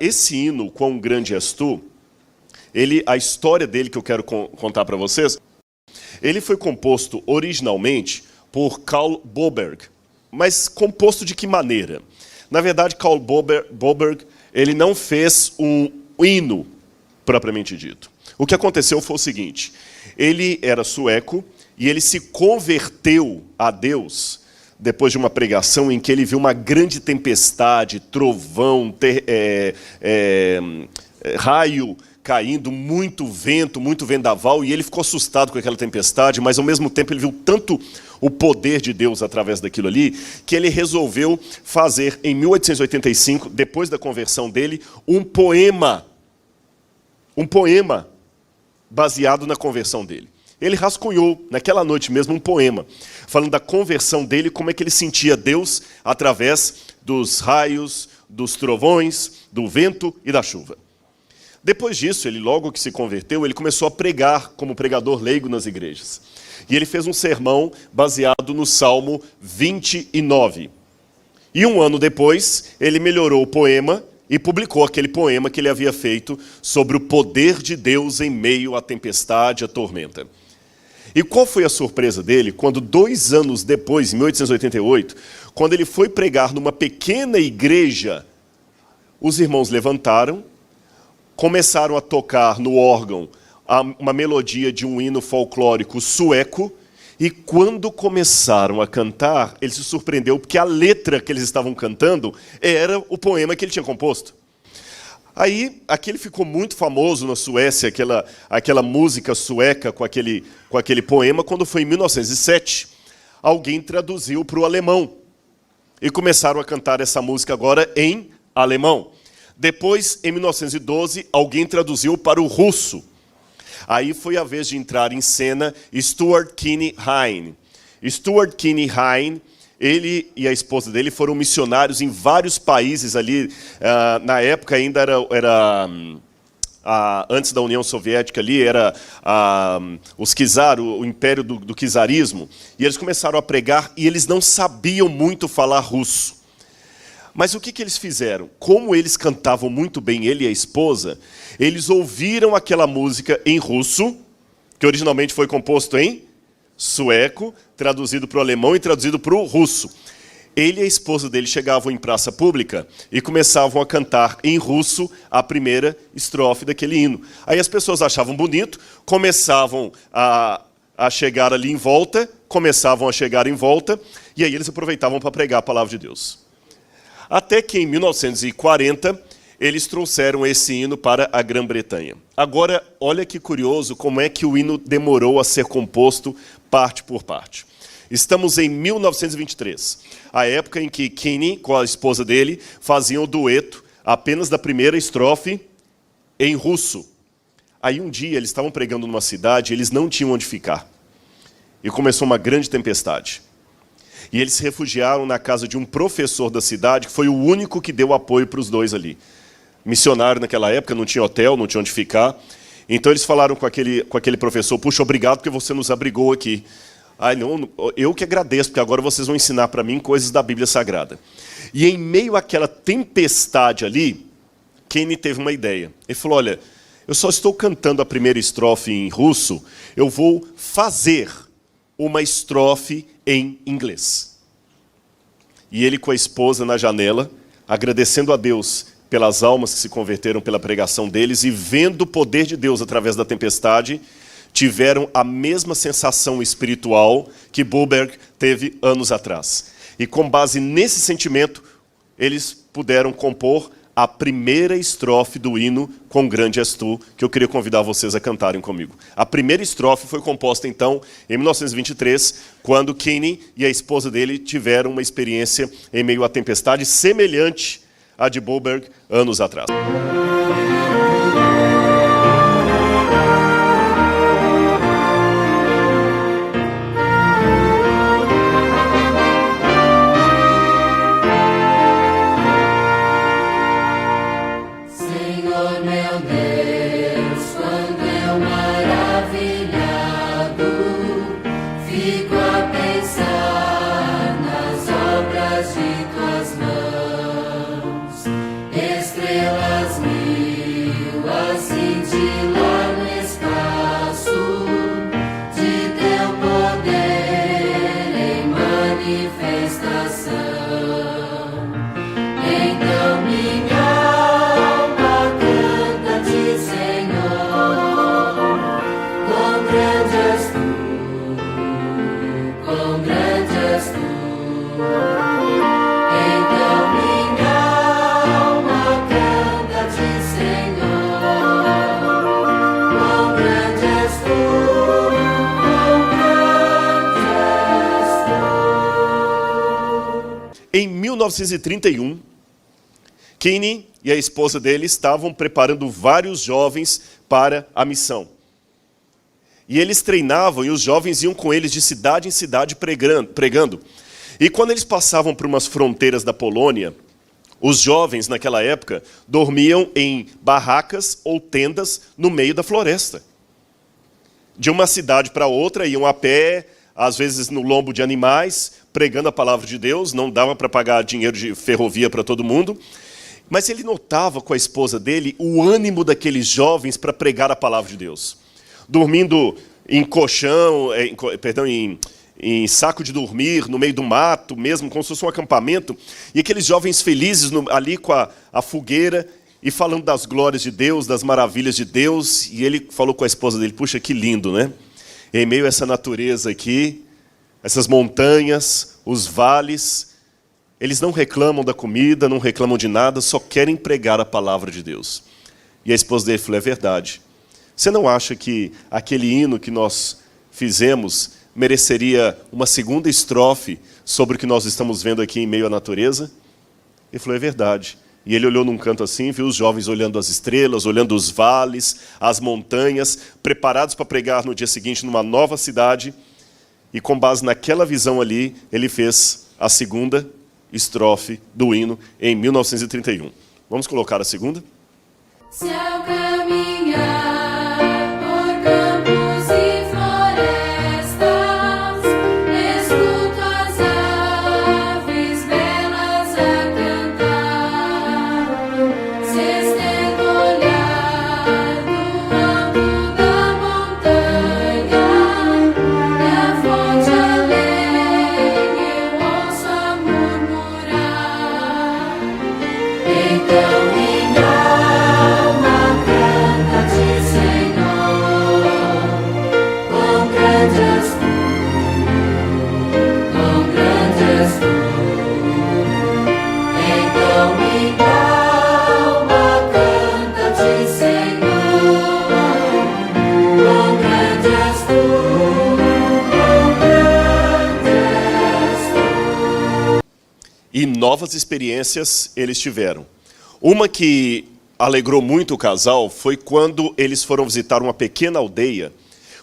Esse hino, Quão Grande És Tu, a história dele que eu quero contar para vocês, ele foi composto originalmente por Carl Boberg. Mas composto de que maneira? Na verdade, Carl Boberg, ele não fez um hino propriamente dito. O que aconteceu foi o seguinte: ele era sueco e ele se converteu a Deus depois de uma pregação em que ele viu uma grande tempestade, trovão, raio caindo, muito vento, muito vendaval, e ele ficou assustado com aquela tempestade, mas ao mesmo tempo ele viu tanto o poder de Deus através daquilo ali, que ele resolveu fazer, em 1885, depois da conversão dele, um poema baseado na conversão dele. Ele rascunhou, naquela noite mesmo, um poema, falando da conversão dele, como é que ele sentia Deus através dos raios, dos trovões, do vento e da chuva. Depois disso, ele logo que se converteu, ele começou a pregar como pregador leigo nas igrejas. E ele fez um sermão baseado no Salmo 29. E um ano depois, ele melhorou o poema e publicou aquele poema que ele havia feito sobre o poder de Deus em meio à tempestade, à tormenta. E qual foi a surpresa dele quando 2 anos depois, em 1888, quando ele foi pregar numa pequena igreja, os irmãos levantaram, começaram a tocar no órgão uma melodia de um hino folclórico sueco, e quando começaram a cantar, ele se surpreendeu porque a letra que eles estavam cantando era o poema que ele tinha composto. Aí, aquele ficou muito famoso na Suécia, aquela música sueca com aquele poema, quando foi em 1907, alguém traduziu para o alemão. E começaram a cantar essa música agora em alemão. Depois, em 1912, alguém traduziu para o russo. Aí foi a vez de entrar em cena Stuart Kinney Hine. Stuart Kinney Hine, ele e a esposa dele foram missionários em vários países ali. Na época ainda era antes da União Soviética ali, era os czar, o império do czarismo. E eles começaram a pregar e eles não sabiam muito falar russo. Mas o que eles fizeram? Como eles cantavam muito bem, ele e a esposa, eles ouviram aquela música em russo, que originalmente foi composto em sueco, traduzido para o alemão e traduzido para o russo. Ele e a esposa dele chegavam em praça pública e começavam a cantar em russo a primeira estrofe daquele hino. Aí as pessoas achavam bonito, começavam a chegar ali em volta, e aí eles aproveitavam para pregar a palavra de Deus. Até que em 1940, eles trouxeram esse hino para a Grã-Bretanha. Agora, olha que curioso como é que o hino demorou a ser composto parte por parte. Estamos em 1923, a época em que Kinney, com a esposa dele, faziam o dueto apenas da primeira estrofe em russo. Aí um dia eles estavam pregando numa cidade, eles não tinham onde ficar. E começou uma grande tempestade. E eles se refugiaram na casa de um professor da cidade, que foi o único que deu apoio para os dois ali. Missionário naquela época, não tinha hotel, não tinha onde ficar. Então eles falaram com aquele professor: puxa, obrigado porque você nos abrigou aqui. Ai, não, eu que agradeço, porque agora vocês vão ensinar para mim coisas da Bíblia Sagrada. E em meio àquela tempestade ali, Kinney teve uma ideia. Ele falou: olha, eu só estou cantando a primeira estrofe em russo, eu vou fazer uma estrofe em inglês. E ele com a esposa na janela, agradecendo a Deus pelas almas que se converteram pela pregação deles e vendo o poder de Deus através da tempestade, tiveram a mesma sensação espiritual que Boberg teve anos atrás. E com base nesse sentimento, eles puderam compor a primeira estrofe do hino Quão Grande És Tu, que eu queria convidar vocês a cantarem comigo. A primeira estrofe foi composta, então, em 1923, quando Kinney e a esposa dele tiveram uma experiência em meio à tempestade semelhante à de Boberg anos atrás. Estrelas 1931, Kinney e a esposa dele estavam preparando vários jovens para a missão. E eles treinavam e os jovens iam com eles de cidade em cidade pregando. E quando eles passavam por umas fronteiras da Polônia, os jovens naquela época dormiam em barracas ou tendas no meio da floresta. De uma cidade para outra, iam a pé, às vezes no lombo de animais, pregando a palavra de Deus, não dava para pagar dinheiro de ferrovia para todo mundo. Mas ele notava com a esposa dele o ânimo daqueles jovens para pregar a palavra de Deus. Dormindo em colchão, em saco de dormir, no meio do mato, mesmo como se fosse um acampamento, e aqueles jovens felizes ali com a fogueira, e falando das glórias de Deus, das maravilhas de Deus, e ele falou com a esposa dele, puxa, que lindo, né? Em meio a essa natureza aqui, essas montanhas, os vales, eles não reclamam da comida, não reclamam de nada, só querem pregar a palavra de Deus. E a esposa dele falou, é verdade. Você não acha que aquele hino que nós fizemos mereceria uma segunda estrofe sobre o que nós estamos vendo aqui em meio à natureza? Ele falou, é verdade. E ele olhou num canto assim, viu os jovens olhando as estrelas, olhando os vales, as montanhas, preparados para pregar no dia seguinte numa nova cidade. E com base naquela visão ali, ele fez a segunda estrofe do hino em 1931. Vamos colocar a segunda? Se ao caminhar por campos e florestas, escuto as aves belas a cantar. Se estendo o olhar do alto da montanha, e a fonte além eu ouço a murmurar. Então minha alma canta-te, Senhor, quão grande és tu. Então minha alma canta-te, Senhor, quão grande és tu, quão grande és tu. E novas experiências eles tiveram. Uma que alegrou muito o casal foi quando eles foram visitar uma pequena aldeia,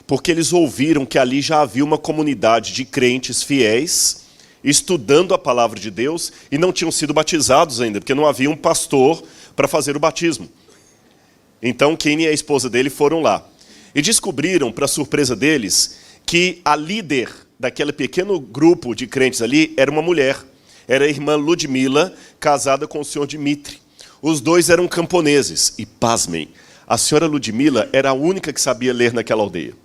porque eles ouviram que ali já havia uma comunidade de crentes fiéis, estudando a palavra de Deus, e não tinham sido batizados ainda, porque não havia um pastor para fazer o batismo. Então, Kenny e a esposa dele foram lá. E descobriram, para surpresa deles, que a líder daquele pequeno grupo de crentes ali era uma mulher. Era a irmã Ludmila, casada com o senhor Dmitri. Os dois eram camponeses. E, pasmem, a senhora Ludmila era a única que sabia ler naquela aldeia.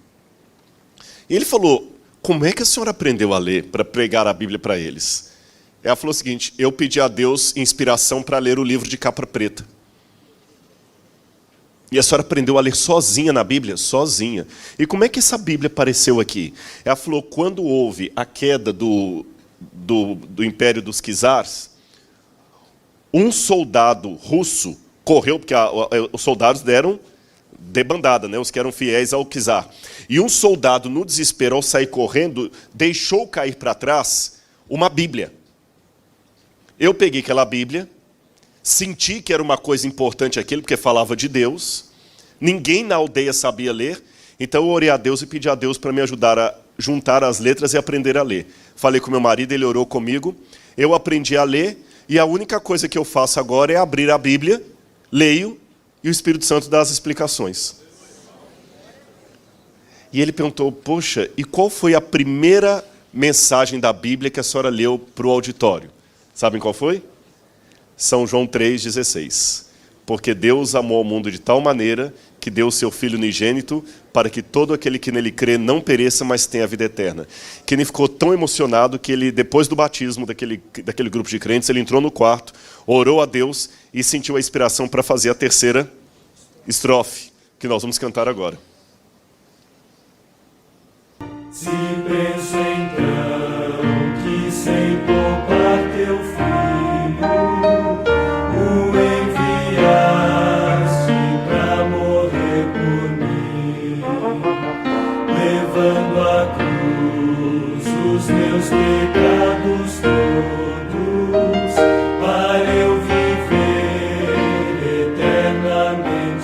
E ele falou, como é que a senhora aprendeu a ler para pregar a Bíblia para eles? Ela falou o seguinte, eu pedi a Deus inspiração para ler o livro de capa preta. E a senhora aprendeu a ler sozinha na Bíblia? Sozinha. E como é que essa Bíblia apareceu aqui? Ela falou, quando houve a queda do Império dos Czars, um soldado russo correu, porque os soldados deram debandada, né, os que eram fiéis ao czar. E um soldado, no desespero, ao sair correndo, deixou cair para trás uma Bíblia. Eu peguei aquela Bíblia, senti que era uma coisa importante aquilo, porque falava de Deus. Ninguém na aldeia sabia ler, então eu orei a Deus e pedi a Deus para me ajudar a juntar as letras e aprender a ler. Falei com meu marido, ele orou comigo, eu aprendi a ler, e a única coisa que eu faço agora é abrir a Bíblia, leio, e o Espírito Santo dá as explicações. E ele perguntou, poxa, e qual foi a primeira mensagem da Bíblia que a senhora leu para o auditório? Sabem qual foi? São João 3,16. Porque Deus amou o mundo de tal maneira que deu o seu Filho unigênito para que todo aquele que nele crê não pereça, mas tenha a vida eterna. Que ele ficou tão emocionado que ele, depois do batismo daquele grupo de crentes, ele entrou no quarto, orou a Deus e sentiu a inspiração para fazer a terceira estrofe, que nós vamos cantar agora. Se penso então que sem poupar teu filho, o enviaste pra morrer por mim, levando à cruz os meus pecados todos,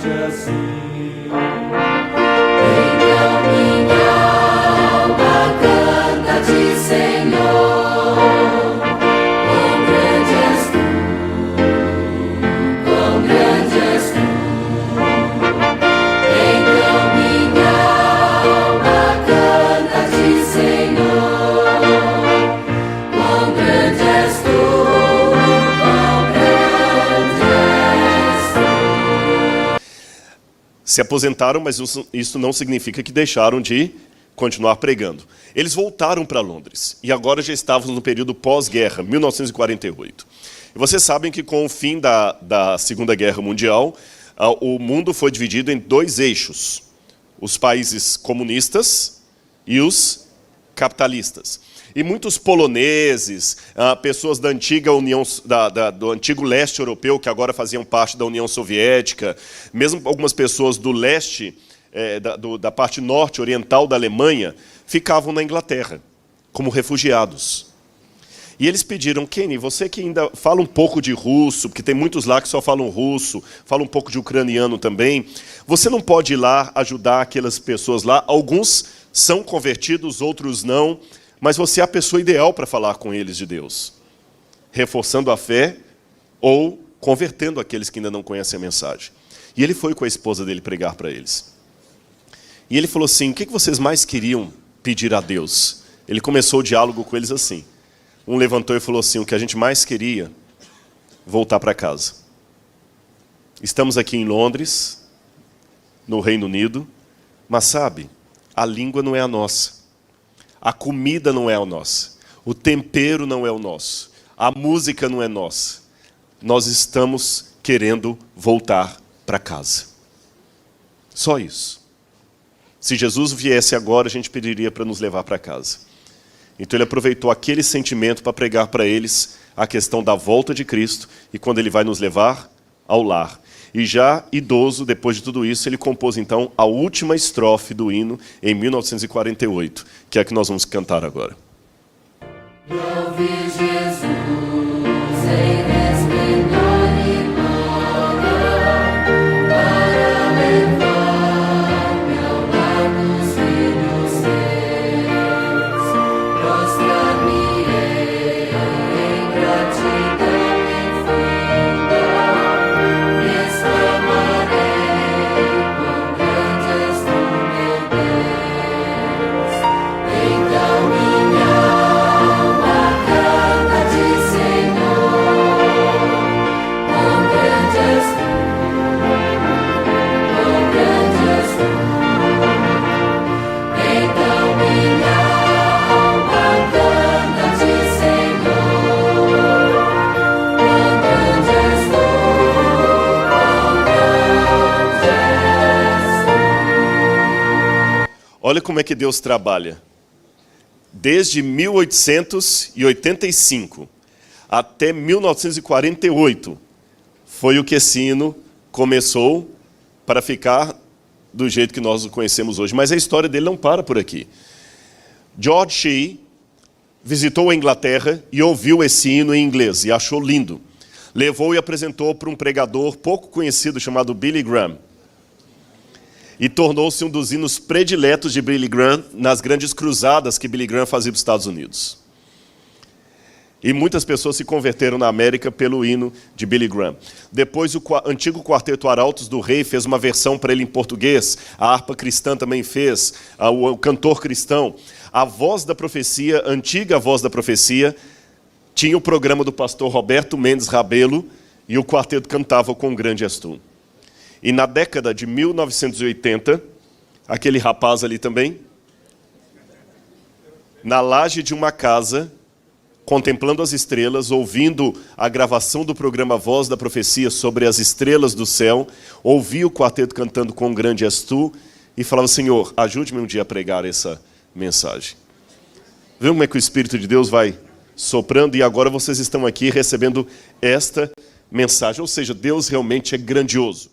cante assim. Então minha alma canta-te, Senhor. Quão grande és tu, quão grande és tu. Então minha alma canta-te, Senhor. Quão grande és tu, quão grande és tu. Se aposentaram, mas isso não significa que deixaram de continuar pregando. Eles voltaram para Londres e agora já estávamos no período pós-guerra, 1948. E vocês sabem que com o fim da Segunda Guerra Mundial, o mundo foi dividido em dois eixos: os países comunistas e os capitalistas. E muitos poloneses, pessoas da antiga União, do antigo leste europeu, que agora faziam parte da União Soviética, mesmo algumas pessoas do leste, da parte norte oriental da Alemanha, ficavam na Inglaterra, como refugiados. E eles pediram: Kenny, você que ainda fala um pouco de russo, porque tem muitos lá que só falam russo, fala um pouco de ucraniano também, você não pode ir lá ajudar aquelas pessoas lá? Alguns são convertidos, outros não, mas você é a pessoa ideal para falar com eles de Deus, reforçando a fé ou convertendo aqueles que ainda não conhecem a mensagem. E ele foi com a esposa dele pregar para eles. E ele falou assim: o que vocês mais queriam pedir a Deus? Ele começou o diálogo com eles assim. Um levantou e falou assim: o que a gente mais queria, voltar para casa. Estamos aqui em Londres, no Reino Unido, mas sabe, a língua não é a nossa. A comida não é a nossa. O tempero não é o nosso. A música não é nossa. Nós estamos querendo voltar para casa. Só isso. Se Jesus viesse agora, a gente pediria para nos levar para casa. Então ele aproveitou aquele sentimento para pregar para eles a questão da volta de Cristo e quando ele vai nos levar ao lar. E já idoso, depois de tudo isso, ele compôs então a última estrofe do hino em 1948, que é a que nós vamos cantar agora. E ouvi Jesus em resplendor e glória, para levar-me ao lar dos filhos seus. Prostrar-me-ei em gratidão infinita, e exclamarei: quão grande és tu, meu Deus. Então minha alma canta-te, Senhor. Quão grande és tu, quão grande és tu. Então minha alma canta-te, Senhor. Quão grande és tu, quão grande és tu. Olha como é que Deus trabalha. Desde 1885 até 1948 foi o que esse hino começou para ficar do jeito que nós o conhecemos hoje. Mas a história dele não para por aqui. George Shee visitou a Inglaterra e ouviu esse hino em inglês e achou lindo. Levou e apresentou para um pregador pouco conhecido chamado Billy Graham. E tornou-se um dos hinos prediletos de Billy Graham nas grandes cruzadas que Billy Graham fazia para os Estados Unidos. E muitas pessoas se converteram na América pelo hino de Billy Graham. Depois o antigo quarteto Arautos do Rei fez uma versão para ele em português. A harpa cristã também fez, o cantor cristão. A Voz da Profecia, a antiga Voz da Profecia, tinha o programa do pastor Roberto Mendes Rabelo e o quarteto cantava Com Grande És Tu. E na década de 1980, aquele rapaz ali também, na laje de uma casa, contemplando as estrelas, ouvindo a gravação do programa Voz da Profecia sobre as estrelas do céu, ouvia o quarteto cantando Com Grande És Tu e falava: Senhor, ajude-me um dia a pregar essa mensagem. Vê como é que o Espírito de Deus vai soprando e agora vocês estão aqui recebendo esta mensagem. Ou seja, Deus realmente é grandioso.